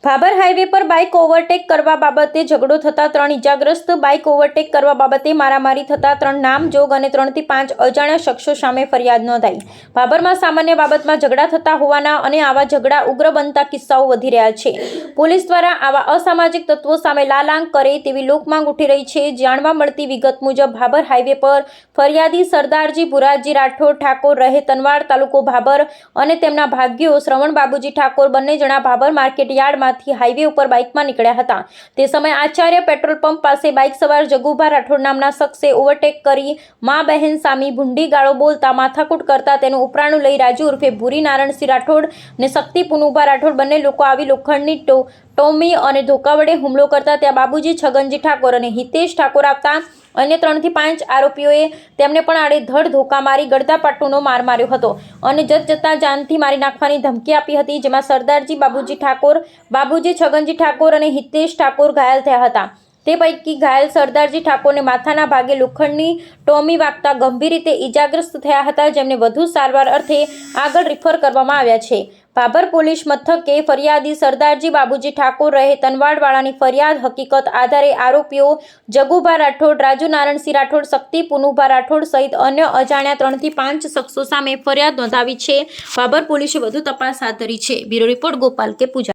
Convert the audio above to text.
Bhabhar highway પર bike overtake કરવા બાબતે ઝઘડો થતા 3 ઇજાગ્રસ્ત, બાઇક ઓવરટેક કરવા બાબતે મારામારી થતા 3 નામજોગ અને 3 થી 5 અજાણ્યા શખ્સો સામે ફરિયાદ નોંધાઈ। ભાભરમાં સામાન્ય બાબતમાં ઝઘડા થતા હોવાના અને આવા ઝઘડા ઉગ્ર બનતા કિસ્સાઓ વધી રહ્યા છે। પોલીસ દ્વારા આવા અસામાજિક તત્વો સામે લાલાંક કરે તેવી લોકમાંગ ઉઠી રહી છે। જાણવા મળતી વિગત મુજબ ભાભર હાઈવે પર ફરિયાદી સરદારજી ભુરાજી રાઠોડ ઠાકોર રહે તનવાડ તાલુકો ભાભર અને તેમના ભાગ્યો શ્રવણ બાબુજી ઠાકોર બંને જણા ભાભર માર્કેટ યાર્ડમાં હાઈવે ઉપર બાઇકમાં નીકળ્યા હતા। તે સમયે આચાર્ય પેટ્રોલ પંપ પાસે બાઇક સવાર જગુભા રાઠોડ નામના શખ્સે ઓવરટેક કરી મા બહેન સામી ભૂંડી ગાળો બોલતા માથાકૂટ કરતા તેનું ઉપરાણું લઈ રાજુ ઉર્ફે ભૂરી નારણસિંહ રાઠોડ ને શક્તિ પુનુભા રાઠોડ બંને લોકો આવી લોખંડની ટોમી અને ધોકા વડે હુમલો કરતા ત્યાં બાબુજી છગનજી ઠાકોર અને હિતેશ ઠાકોર આવતા અન્ય 3 થી 5 આરોપીઓએ તેમને પણ આડેધડ ધોકા મારી ગળદાપાટુનો માર માર્યો હતો અને જતા જાનથી મારી નાખવાની ધમકી આપી હતી। જેમાં સરદારજી બાબુજી ઠાકોર, બાબુજી છગનજી ઠાકોર અને હિતેશ ઠાકોર ઘાયલ થયા હતા। તે પૈકી ઘાયલ સરદારજી ઠાકોરને માથાના ભાગે લોખંડની ટોમી વાગતા ગંભીર રીતે ઇજાગ્રસ્ત થયા હતા, જેમને વધુ સારવાર અર્થે આગળ રિફર કરવામાં આવ્યા છે। ભાભર પોલીસ મથકે ફરિયાદી સરદારજી બાબુજી ઠાકોર રહે તનવાડવાળાની ફરિયાદ હકીકત આધારે આરોપીઓ જગુભા રાઠોડ, રાજુ નારણસિંહ રાઠોડ, શક્તિ પુનુભા રાઠોડ સહિત અન્ય અજાણ્યા 3 થી 5 શખ્સો સામે ફરિયાદ નોંધાવી છે। ભાભર પોલીસે વધુ તપાસ હાથ ધરી છે। બ્યુરો રિપોર્ટ ગોપાલ કે પૂજા।